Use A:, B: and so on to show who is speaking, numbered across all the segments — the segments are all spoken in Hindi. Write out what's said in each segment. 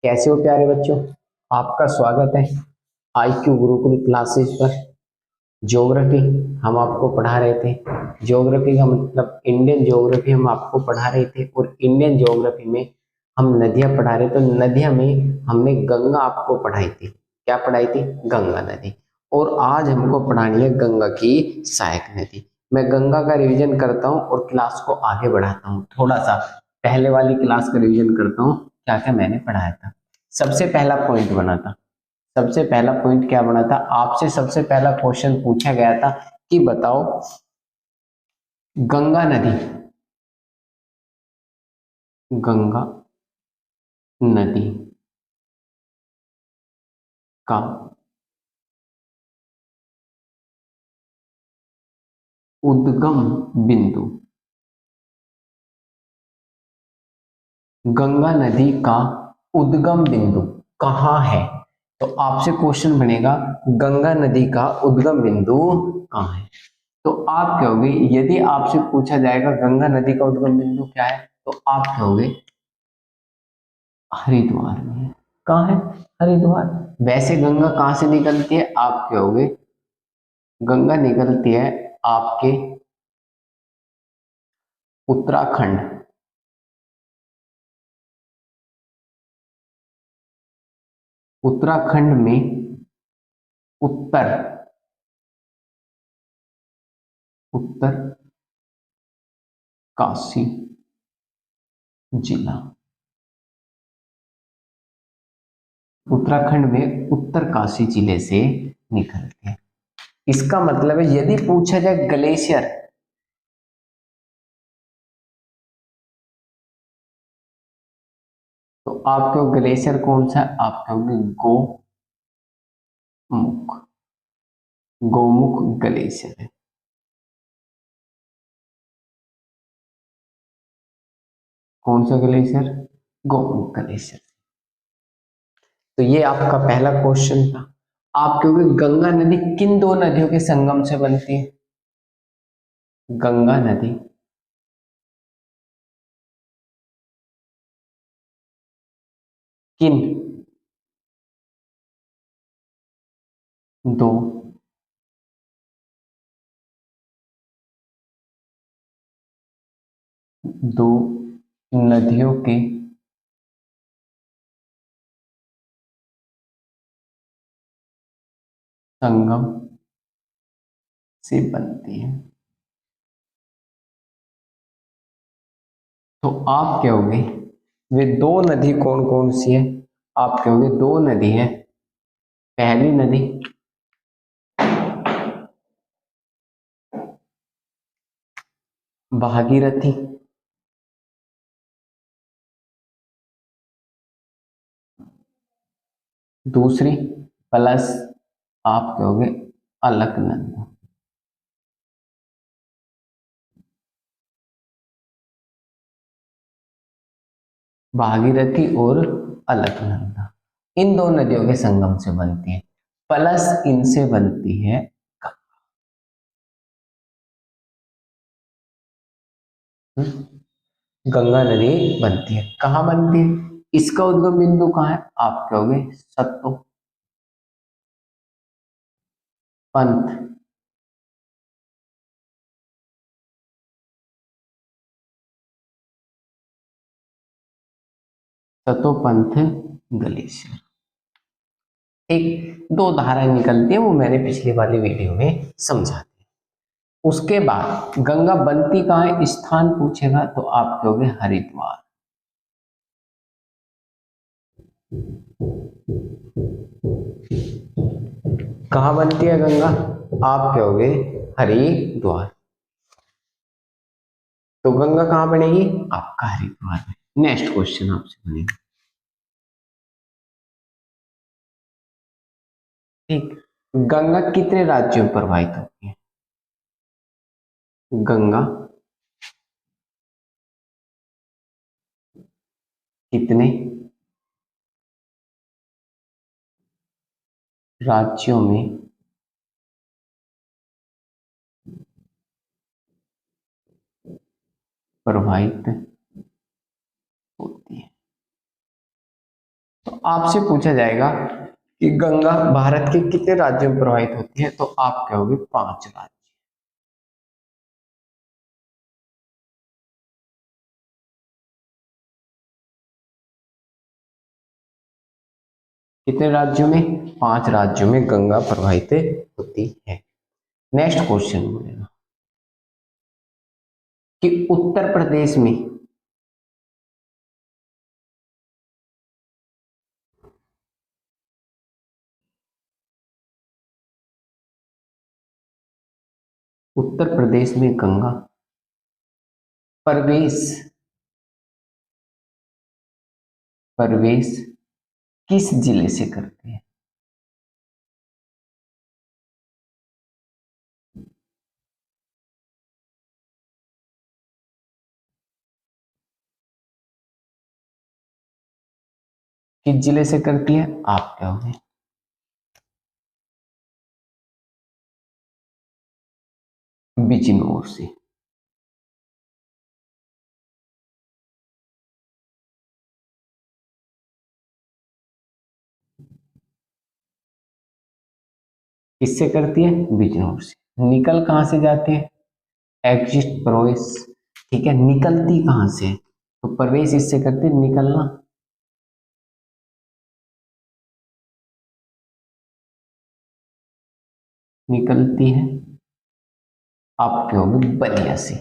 A: कैसे हो प्यारे बच्चों। आपका स्वागत है आईक्यू गुरुकुल क्लासेस पर। ज्योग्राफी हम आपको पढ़ा रहे थे। ज्योग्राफी का मतलब इंडियन ज्योग्राफी हम आपको पढ़ा रहे थे और इंडियन ज्योग्राफी में हम नदियां पढ़ा रहे। तो नदियां में हमने गंगा आपको पढ़ाई थी। क्या पढ़ाई थी? गंगा नदी। और आज हमको पढ़ानी है गंगा की सहायक नदी। मैं गंगा का रिवीजन करता हूँ और क्लास को आगे बढ़ाता हूँ। थोड़ा सा पहले वाली क्लास का रिवीजन करता हूँ, क्या क्या मैंने पढ़ाया था। सबसे पहला पॉइंट बना था, सबसे पहला पॉइंट क्या बना था, आपसे सबसे पहला क्वेश्चन पूछा गया था कि बताओ गंगा नदी, गंगा नदी का उद्गम बिंदु, गंगा नदी का उद्गम बिंदु कहाँ है? तो आपसे क्वेश्चन बनेगा गंगा नदी का उद्गम बिंदु कहाँ है। तो आप कहोगे, यदि आपसे पूछा जाएगा गंगा नदी का उद्गम बिंदु क्या है, तो आप कहोगे हरिद्वार में है। कहाँ है? हरिद्वार। वैसे गंगा कहाँ से निकलती है? आप कहोगे गंगा निकलती है आपके उत्तराखंड, उत्तराखंड में उत्तर, उत्तर काशी जिला। उत्तराखंड में उत्तर काशी जिले से निकलते हैं। इसका मतलब है यदि पूछा जाए ग्लेशियर, तो आप कहो ग्लेशियर कौन सा है? आप कहोगे गोमुख, गोमुख ग्लेशियर है। कौन सा ग्लेशियर? गोमुख ग्लेशियर। तो ये आपका पहला क्वेश्चन था। आप कहोगे गंगा नदी किन दो नदियों के संगम से बनती है? गंगा नदी किन दो दो नदियों के संगम से बनती है? तो आप कहोगे वे दो नदी कौन कौन सी है? आप कहोगे दो नदी है। पहली नदी भागीरथी, दूसरी प्लस आप कहोगे अलकनंदा। भागीरथी और अलकनंदा इन दो नदियों के संगम से बनती है, प्लस इनसे बनती है गंगा नदी बनती है। कहाँ बनती है? इसका उद्गम बिंदु कहाँ है? आप कहोगे सतो पंथ, सतोपंथ ग्लेशियर। एक दो धाराएं निकलती है, वो मैंने पिछली वाली वीडियो में समझा दी। उसके बाद गंगा बनती कहाँ है, स्थान पूछेगा तो आप कहोगे हरिद्वार। कहाँ बनती है गंगा? आप कहोगे हरिद्वार। तो गंगा कहाँ बनेगी? आपका हरिद्वार में। नेक्स्ट क्वेश्चन आपसे बनेगा, ठीक। गंगा कितने राज्यों में प्रवाहित होती है? गंगा कितने राज्यों में प्रवाहित होती है? तो आपसे पूछा जाएगा कि गंगा भारत के कितने राज्यों में प्रवाहित होती है, तो आप कहोगे 5 राज्य। कितने राज्यों में? 5 राज्यों में गंगा प्रवाहित होती है। नेक्स्ट क्वेश्चन बोलेगा कि उत्तर प्रदेश में गंगा प्रवेश प्रवेश किस जिले से करते हैं? किस जिले से करती है? आप क्या होंगे? बिजनौर से। किससे करती है? बिजनौर से। निकल कहां से जाते हैं? एग्जिट प्रवेश। ठीक है, निकलती कहां से है? तो प्रवेश इससे करते हैं, निकलना। निकलती है आपके होगी बलिया से।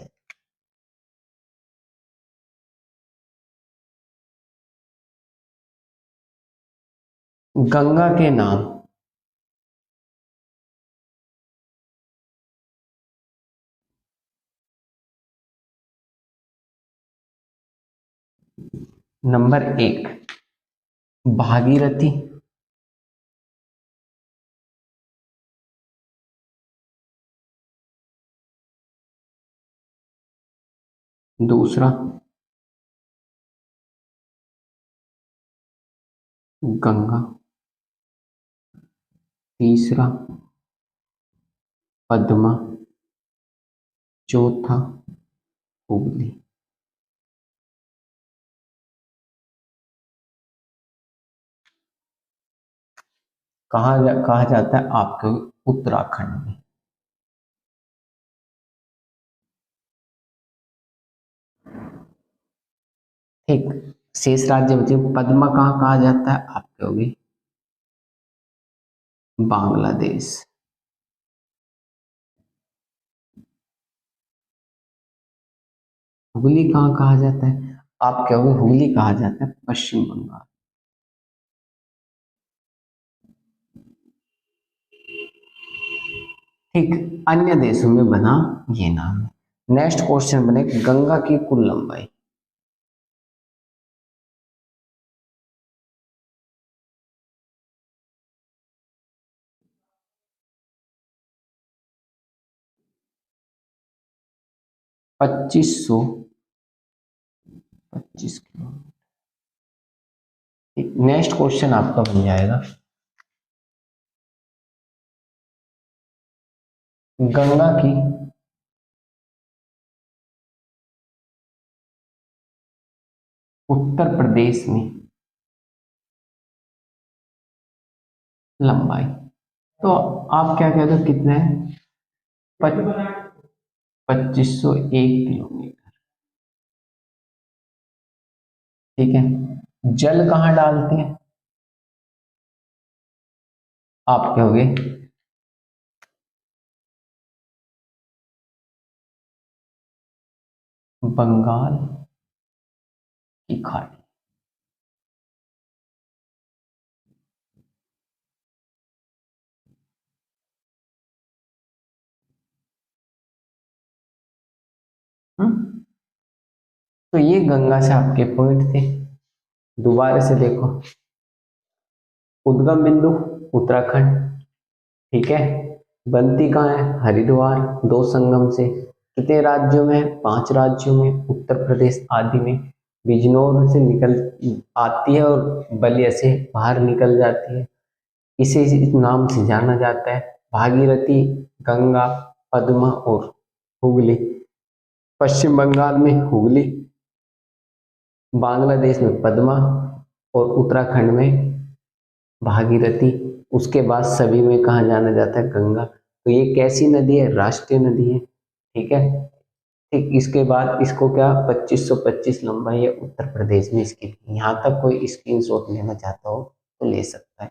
A: गंगा के नाम नंबर 1 भागीरथी, दूसरा गंगा, तीसरा पद्मा, चौथा हुगली। कहा जाता है आपके उत्तराखंड में। ठीक, शेष राज्य बचे। पद्मा कहाँ कहा जाता है? आप कहोगे बांग्लादेश। हुगली कहाँ कहा जाता है? आप कहोगे हुगली कहा जाता है पश्चिम बंगाल। ठीक, अन्य देशों में बना ये नाम है। नेक्स्ट क्वेश्चन बने गंगा की कुल लंबाई। पच्चीस 25 किलोमीटर। नेक्स्ट क्वेश्चन आपका बन जाएगा गंगा की उत्तर प्रदेश में लंबाई। तो आप क्या कहते हो कितना है? 2501 किलोमीटर। ठीक है, जल कहाँ डालते हैं? आप कहोगे बंगाल की खाड़ी। तो ये गंगा से आपके पॉइंट थे। दोबारा से देखो, उद्गम बिंदु उत्तराखंड, ठीक है। बनती कहाँ है? हरिद्वार। दो संगम से कितने राज्यों में? 5 राज्यों में, उत्तर प्रदेश आदि में। बिजनौर से निकल आती है और बलिया से बाहर निकल जाती है। इसे इस नाम से जाना जाता है, भागीरथी, गंगा, पद्मा और हुगली। पश्चिम बंगाल में हुगली, बांग्लादेश में पद्मा, और उत्तराखंड में भागीरथी, उसके बाद सभी में कहा जाना जाता है गंगा। तो ये कैसी नदी है? राष्ट्रीय नदी है। ठीक है। ठीक, इसके बाद इसको क्या 2525 लंबाई है, उत्तर प्रदेश में इसकी थी। यहाँ तक कोई स्क्रीनशॉट लेना चाहता हो तो ले सकता है।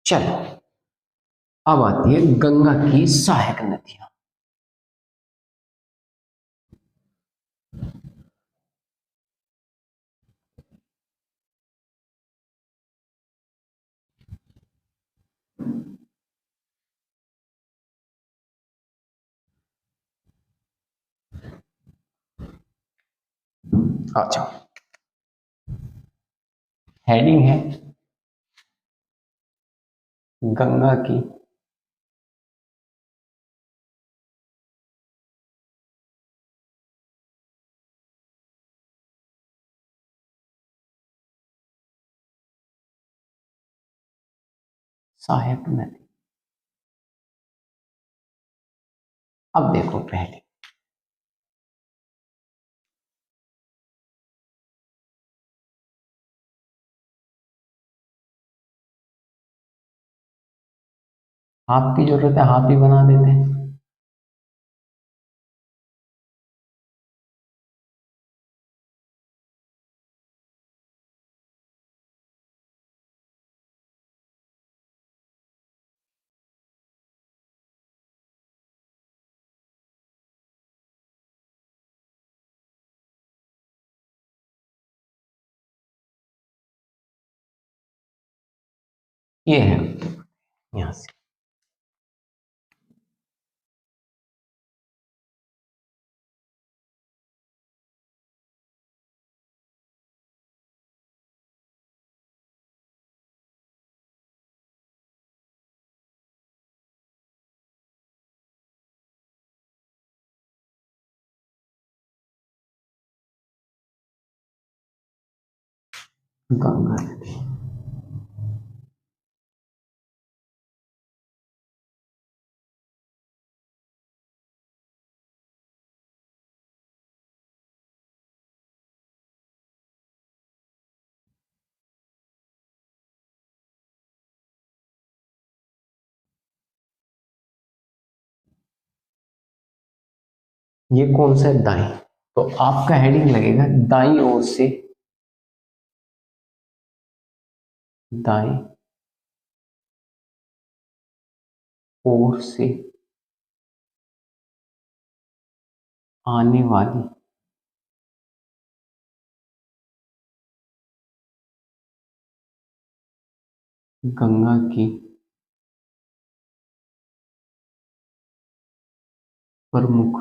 A: चलो, अब आती है गंगा की सहायक नदियां। अच्छा, हेडिंग है गंगा की सहायक नदी। अब देखो पहले, आपकी जरूरत है हाथ भी बना देते हैं। ये है यहां से। गंगा नदी, ये कौन सा है? दाएं। तो आपका हेडिंग लगेगा दाईं ओर से, दाएं ओर से आने वाली गंगा की प्रमुख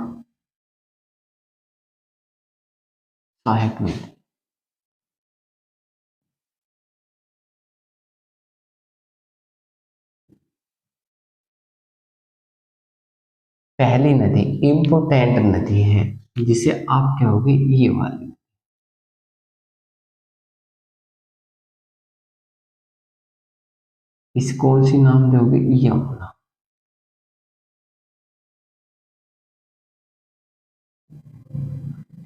A: सहायक नदी। पहली नदी इम्पोर्टेंट नदी है, जिसे आप कहोगे ये वाली। इस कौन सी नाम दोगे? यमुना।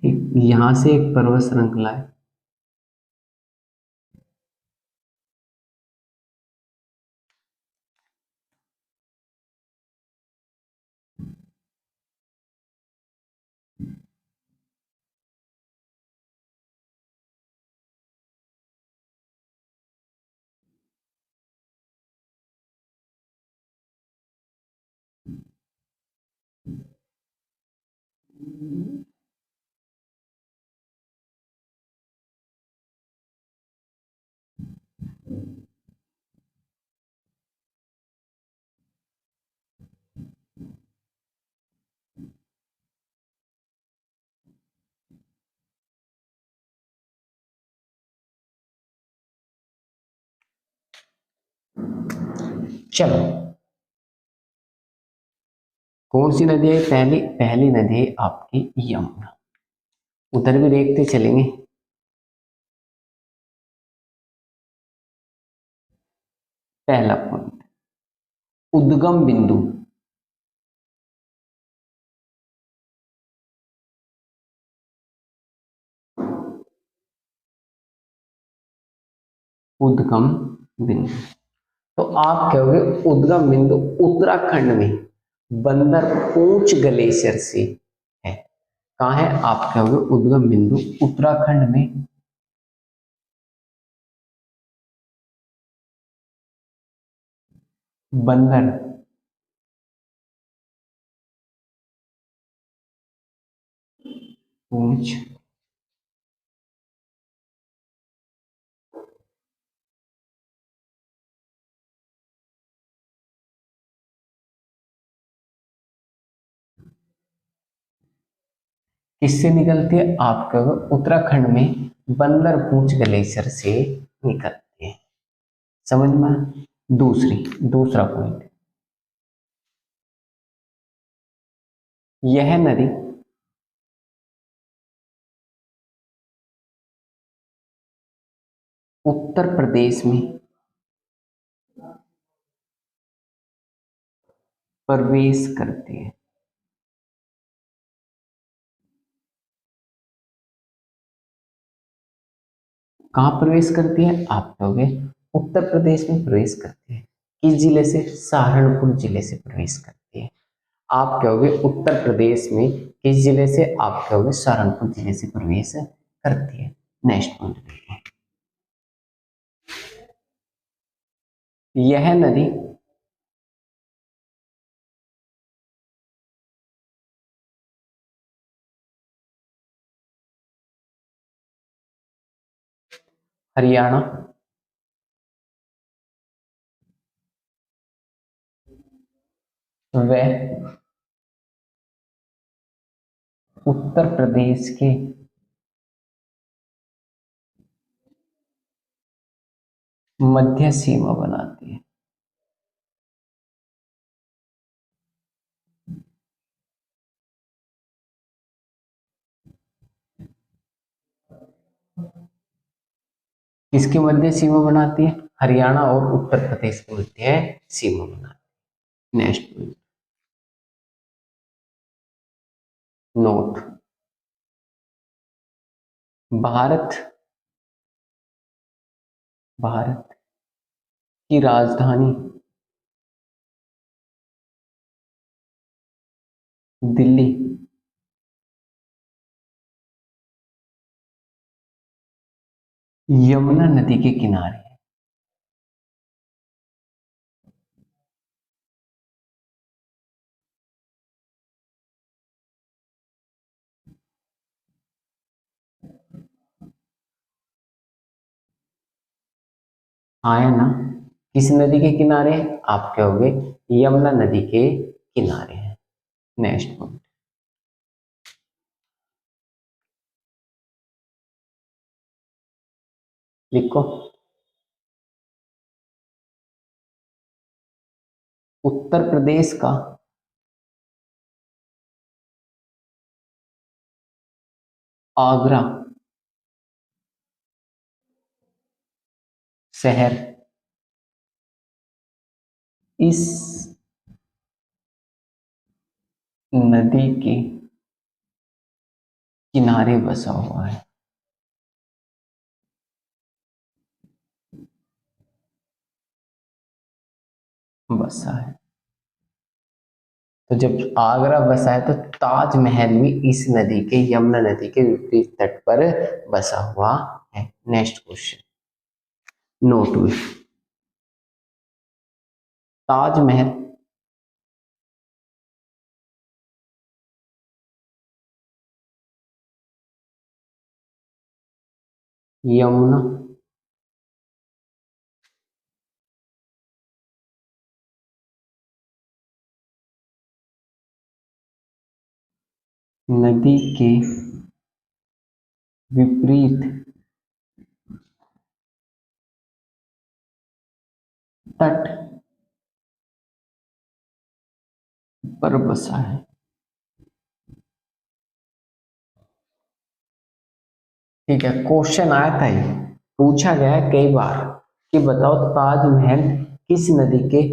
A: ठीक, यहां से एक पर्वत श्रृंखला है। चलो, कौन सी नदी है पहली? पहली नदी है आपकी यमुना। उधर भी देखते चलेंगे। पहला पॉइंट, उद्गम बिंदु, उद्गम बिंदु। तो आप कहोगे उद्गम बिंदु उत्तराखंड में बंदरपूंछ ग्लेशियर से है। कहाँ है? आप कहोगे उद्गम बिंदु उत्तराखंड में बंदरपूंछ किससे निकलती है? आप कहोगे उत्तराखंड में बंदरपूंछ ग्लेशियर से निकलती है। समझ में आया? दूसरा पॉइंट, यह नदी उत्तर प्रदेश में प्रवेश करती है। कहाँ प्रवेश करती है? आप कहोगे उत्तर प्रदेश में प्रवेश करती है। किस जिले से? सहारनपुर जिले से प्रवेश करती है। आप कहोगे उत्तर प्रदेश में किस जिले से? आप कहोगे सहारनपुर जिले से प्रवेश करती है। नेक्स्ट पॉइंट देखिए, यह नदी हरियाणा व उत्तर प्रदेश के मध्य सीमा बनाती है। किसके मध्य सीमा बनाती है? हरियाणा और उत्तर प्रदेश के मध्य सीमा बनाती है। नेक्स्ट पॉइंट, नोट, भारत की राजधानी दिल्ली यमुना नदी के किनारे है। आया ना? किस नदी के किनारे? आप कहोगे यमुना नदी के किनारे है। नेक्स्ट पॉइंट, लिखो, उत्तर प्रदेश का आगरा शहर इस नदी के किनारे बसा हुआ है। बसा है। तो जब आगरा बसा है तो ताजमहल भी इस नदी के, यमुना नदी के विपरीत तट पर बसा हुआ है। नेक्स्ट क्वेश्चन, नोट में ताजमहल यमुना नदी के विपरीत तट पर बसा है। ठीक है, क्वेश्चन आया था, ये पूछा गया है कई बार कि बताओ ताजमहल किस नदी के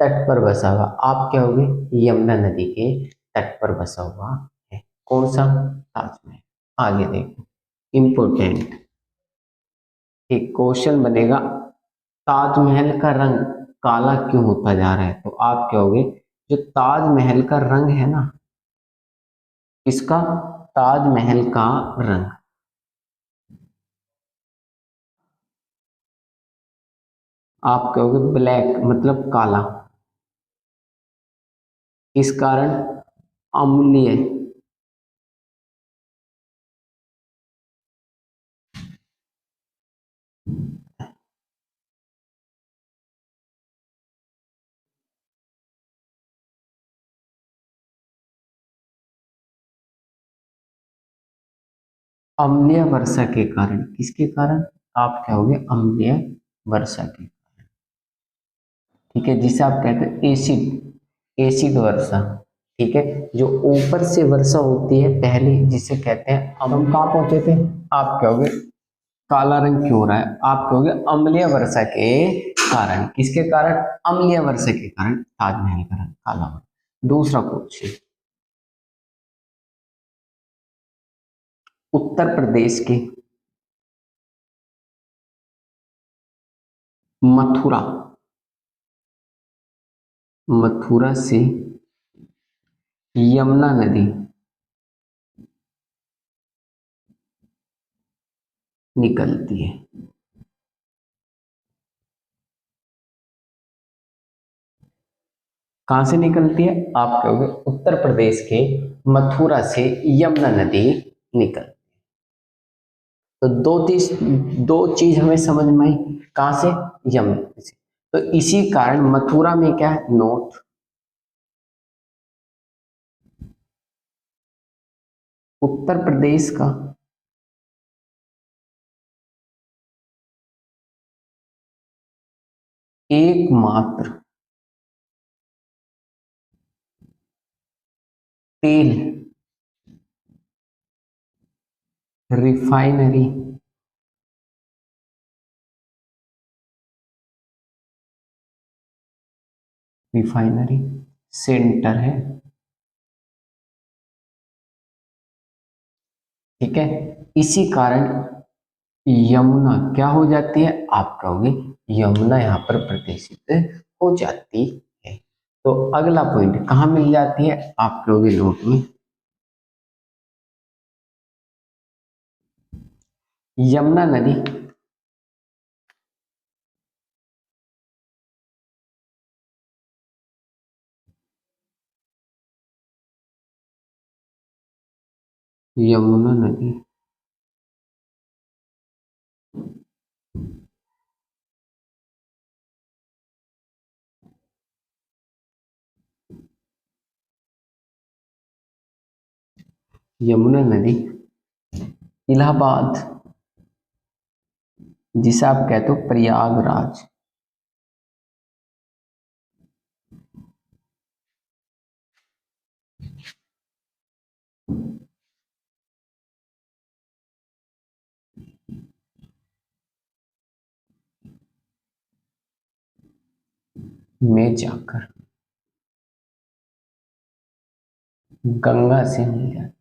A: तट पर बसा हुआ, आप क्या होगे, यमुना नदी के तट पर बसा हुआ है। कौन सा, ताजमहल। आगे देखो, इंपोर्टेंट एक क्वेश्चन बनेगा, ताजमहल का रंग काला क्यों होता जा रहा है, तो आप क्या होगे, जो ताजमहल का रंग है ना, इसका ताजमहल का रंग, आप कहोगे ब्लैक मतलब काला, इस कारण अम्लीय, अम्लीय वर्षा के कारण, किसके कारण, आप क्या होगे, अम्लीय वर्षा के, ठीक है, जिसे आप कहते हैं एसिड, एसिड वर्षा, ठीक है, जो ऊपर से वर्षा होती है पहले, जिसे कहते हैं, हम कहाँ पहुंचे थे, आप कहोगे काला रंग क्यों हो रहा है, आप कहोगे अम्लीय वर्षा के कारण, किसके कारण, अम्लीय वर्षा के कारण ताजमहल का रंग काला हो। दूसरा क्वेश्चन, उत्तर प्रदेश के मथुरा, मथुरा से यमुना नदी निकलती है, कहां से निकलती है, आप कहोगे उत्तर प्रदेश के मथुरा से यमुना नदी निकल, तो दो चीज हमें समझ में आई, कहां से, यमुना से, तो इसी कारण मथुरा में क्या है, नॉर्थ, उत्तर प्रदेश का एकमात्र तेल रिफाइनरी, रिफाइनरी सेंटर है, ठीक है, इसी कारण यमुना क्या हो जाती है, आप कहोगे यमुना यहाँ पर प्रदर्शित हो जाती है। तो अगला पॉइंट कहाँ मिल जाती है, आप कहोगे नोट में, यमुना नदी यमुना नदी यमुना नदी इलाहाबाद, जिसे आप कहते हो प्रयागराज में जाकर गंगा से मिल जाती है।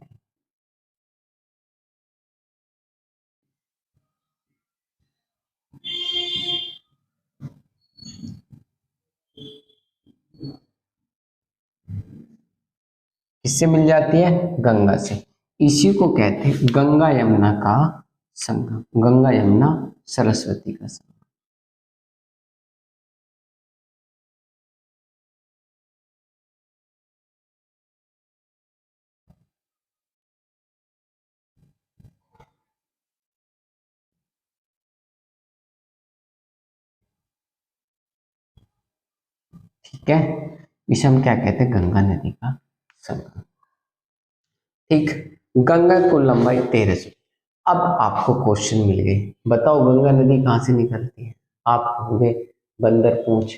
A: किससे मिल जाती है, गंगा से, इसी को कहते हैं गंगा यमुना का संगम, गंगा यमुना सरस्वती का संगम, ठीक है, इसे हम क्या कहते हैं, गंगा नदी का संगम, ठीक, गंगा को लंबाई 1300। अब आपको क्वेश्चन मिल गए, बताओ गंगा नदी कहाँ से निकलती है, आप कहोगे बंदर पूंछ,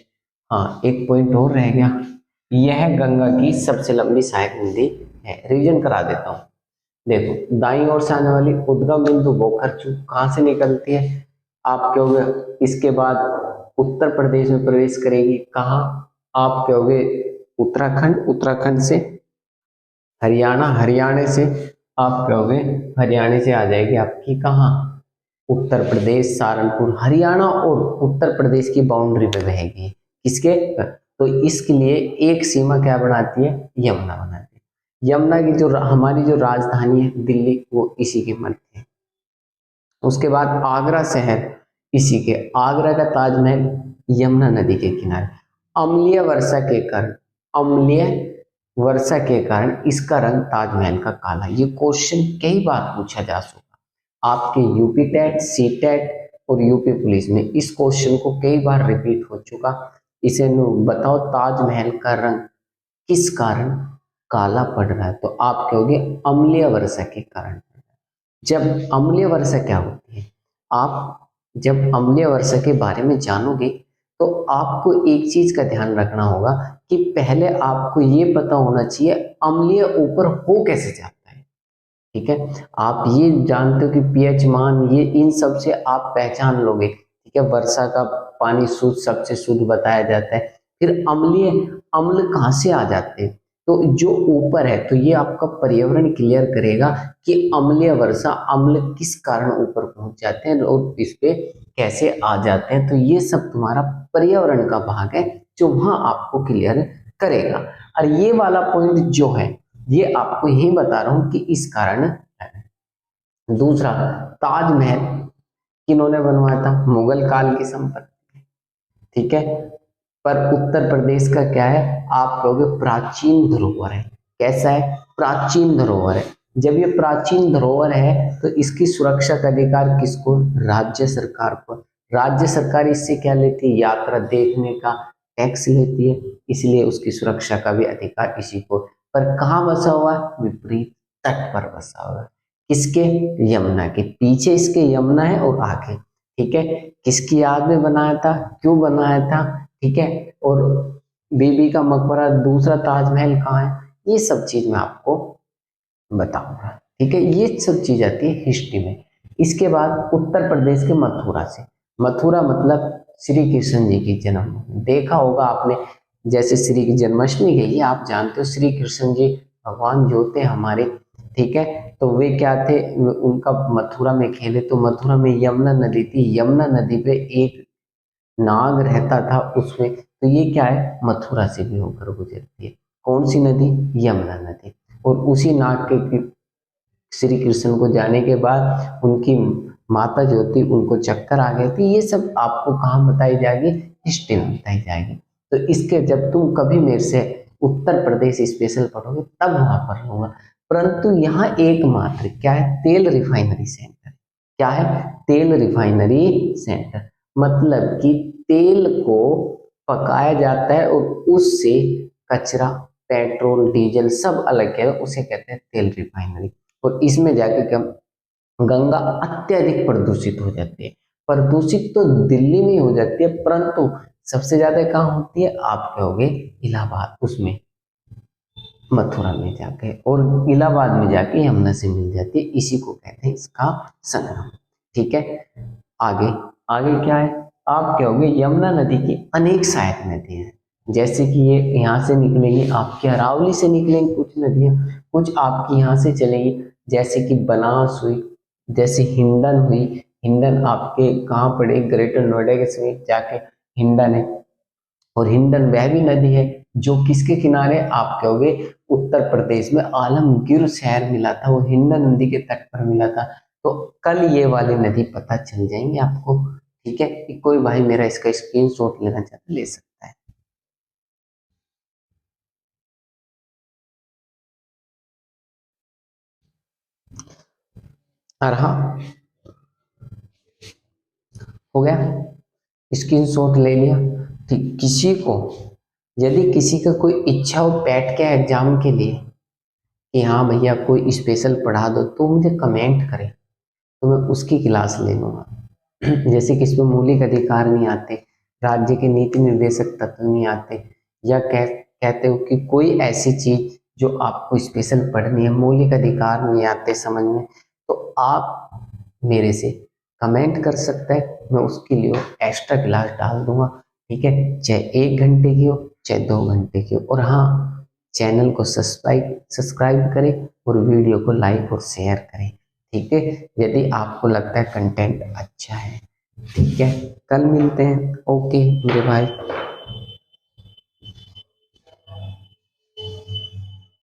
A: हाँ एक पॉइंट और रह गया, यह गंगा की सबसे लंबी सहायक नदी है, रिवीजन करा देता हूँ, देखो दाईं ओर से आने वाली उद्गम बिंदु बोखरचू कहाँ से निकलती है, आप कहोगे इसके बाद उत्तर प्रदेश में प्रवेश करेगी, कहाँ, आप कहोगे उत्तराखंड, उत्तराखंड से हरियाणा, हरियाणा से आप कहोगे हरियाणा से आ जाएगी आपकी कहाँ, उत्तर प्रदेश, सहारनपुर। हरियाणा और उत्तर प्रदेश की बाउंड्री पे बहेगी किसके, तो इसके लिए एक सीमा क्या बनाती है, यमुना बनाती है। यमुना की जो हमारी जो राजधानी है दिल्ली, वो इसी के मध्य है। उसके बाद आगरा शहर, इसी के, आगरा का ताजमहल यमुना नदी के किनारे। अम्लीय वर्षा के कारण, अम्लीय वर्षा के कारण इसका रंग ताजमहल का काला। ये क्वेश्चन कई बार पूछा जा चुका आपके यूपी टेट, सी टेट और यूपी पुलिस में। इस क्वेश्चन को कई बार रिपीट हो चुका। इसे बताओ ताजमहल का रंग किस कारण काला पड़ रहा है, तो आप कहोगे अम्लीय वर्षा के कारण। जब अम्लीय वर्षा क्या होती है, आप जब अम्लीय वर्षा के बारे में जानोगे तो आपको एक चीज का ध्यान रखना होगा कि पहले आपको ये पता होना चाहिए अम्लीय ऊपर हो कैसे जाता है। ठीक है, आप ये जानते हो कि पीएच मान, ये इन सब से आप पहचान लोगे। ठीक है, वर्षा का पानी शुद्ध, सबसे शुद्ध बताया जाता है। फिर अम्लीय, अम्ल कहाँ से आ जाते हैं, तो जो ऊपर है, तो ये आपका पर्यावरण क्लियर करेगा कि अम्लीय वर्षा, अम्ल किस कारण ऊपर पहुंच जाते हैं और इस पे कैसे आ जाते हैं। तो ये सब तुम्हारा पर्यावरण का भाग है जो वहां आपको क्लियर करेगा। और ये वाला पॉइंट जो है ये आपको यही बता रहा हूं कि इस कारण है। दूसरा, ताजमहल किन्होंने बनवाया था, मुगल काल की संपत्ति। ठीक है, पर उत्तर प्रदेश का क्या है, आप कहोगे प्राचीन धरोहर है। कैसा है, प्राचीन धरोहर है। जब ये प्राचीन धरोहर है तो इसकी सुरक्षा का अधिकार किसको, राज्य सरकार को। राज्य सरकार इससे क्या लेती है, यात्रा देखने का टैक्स लेती है, इसलिए उसकी सुरक्षा का भी अधिकार इसी को। पर कहाँ बसा हुआ है, विपरीत तट पर बसा हुआ है। किसके, यमुना के। पीछे इसके यमुना है और आगे। ठीक है, किसकी याद में बनाया था, क्यों बनाया था। ठीक है, और बीबी का मकबरा, दूसरा ताजमहल कहाँ है, ये सब चीज मैं आपको बताऊंगा। ठीक है, ये सब चीज आती है हिस्ट्री में। इसके बाद उत्तर प्रदेश के मथुरा से, मथुरा मतलब श्री कृष्ण जी की जन्म। देखा होगा आपने, जैसे श्री की जन्माष्टमी गई, आप जानते हो श्री कृष्ण जी भगवान जो थे हमारे। ठीक है, तो वे क्या थे, उनका मथुरा में खेले, तो मथुरा में यमुना नदी थी, यमुना नदी पे एक नाग रहता था उसमें, तो ये क्या है, मथुरा से भी होकर गुजरती है। कौन सी नदी, यमुना नदी। और उसी नाग के श्री कृष्ण को जाने के बाद उनकी माता जो थी उनको चक्कर आ गए थे। ये सब आपको कहाँ बताई जाएगी, हिस्ट्री में बताई जाएगी। तो इसके जब तुम कभी मेरे से उत्तर प्रदेश स्पेशल पढ़ोगे तब वहां पढ़ लूंगा। परंतु यहाँ एकमात्र क्या है, तेल रिफाइनरी सेंटर। क्या है, तेल रिफाइनरी सेंटर, मतलब कि तेल को पकाया जाता है और उससे कचरा, पेट्रोल, डीजल सब अलग है, उसे कहते हैं तेल रिफाइनरी। और इसमें जाके क्या, गंगा अत्यधिक प्रदूषित हो जाती है। प्रदूषित तो दिल्ली में हो जाती है, परंतु सबसे ज्यादा कहाँ होती है, आप कहोगे इलाहाबाद, उसमें मथुरा में जाके, और इलाहाबाद में जाके यमुना से मिल जाती है। इसी को कहते हैं इसका संगम। ठीक है, आगे आगे क्या है, आप कहोगे यमुना नदी की अनेक सहायक नदियां हैं। जैसे कि ये यहाँ से निकलेंगी, आपके अरावली से निकलेंगी कुछ नदियां, कुछ आपकी यहाँ से चलेंगी, जैसे कि बनास हुई, जैसे हिंडन हुई। हिंडन आपके कहाँ पड़े, ग्रेटर नोएडा के समीप जाके हिंडन है। और हिंडन वह भी नदी है जो किसके किनारे, आप कहोगे उत्तर प्रदेश में आलमगीर शहर मिला था, वो हिंडन नदी के तट पर मिला था। तो कल ये वाली नदी पता चल जाएंगे आपको। ठीक है, कि कोई भाई मेरा इसका स्क्रीनशॉट लेना चाहता ले सकता है। और हाँ, हो गया, स्क्रीनशॉट ले लिया। ठीक, किसी को यदि किसी का कोई इच्छा हो पैट के एग्जाम के लिए कि हाँ भैया कोई स्पेशल पढ़ा दो, तो मुझे कमेंट करें, तो मैं उसकी क्लास ले लूंगा। जैसे कि इसमें मौलिक अधिकार नहीं आते, राज्य की नीति निर्देशक तत्व नहीं आते, या कहते हो कि कोई ऐसी चीज जो आपको स्पेशल पढ़नी है, मौलिक अधिकार नहीं आते समझ में, तो आप मेरे से कमेंट कर सकते हैं, मैं उसके लिए एक्स्ट्रा क्लास डाल दूंगा। ठीक है, चाहे 1 घंटे की हो चाहे 2 घंटे की, और हाँ, चैनल को सब्सक्राइब करें और वीडियो को लाइक और शेयर करें, ठीक है, यदि आपको लगता है कंटेंट अच्छा है। ठीक है, कल मिलते हैं। ओके मेरे भाई।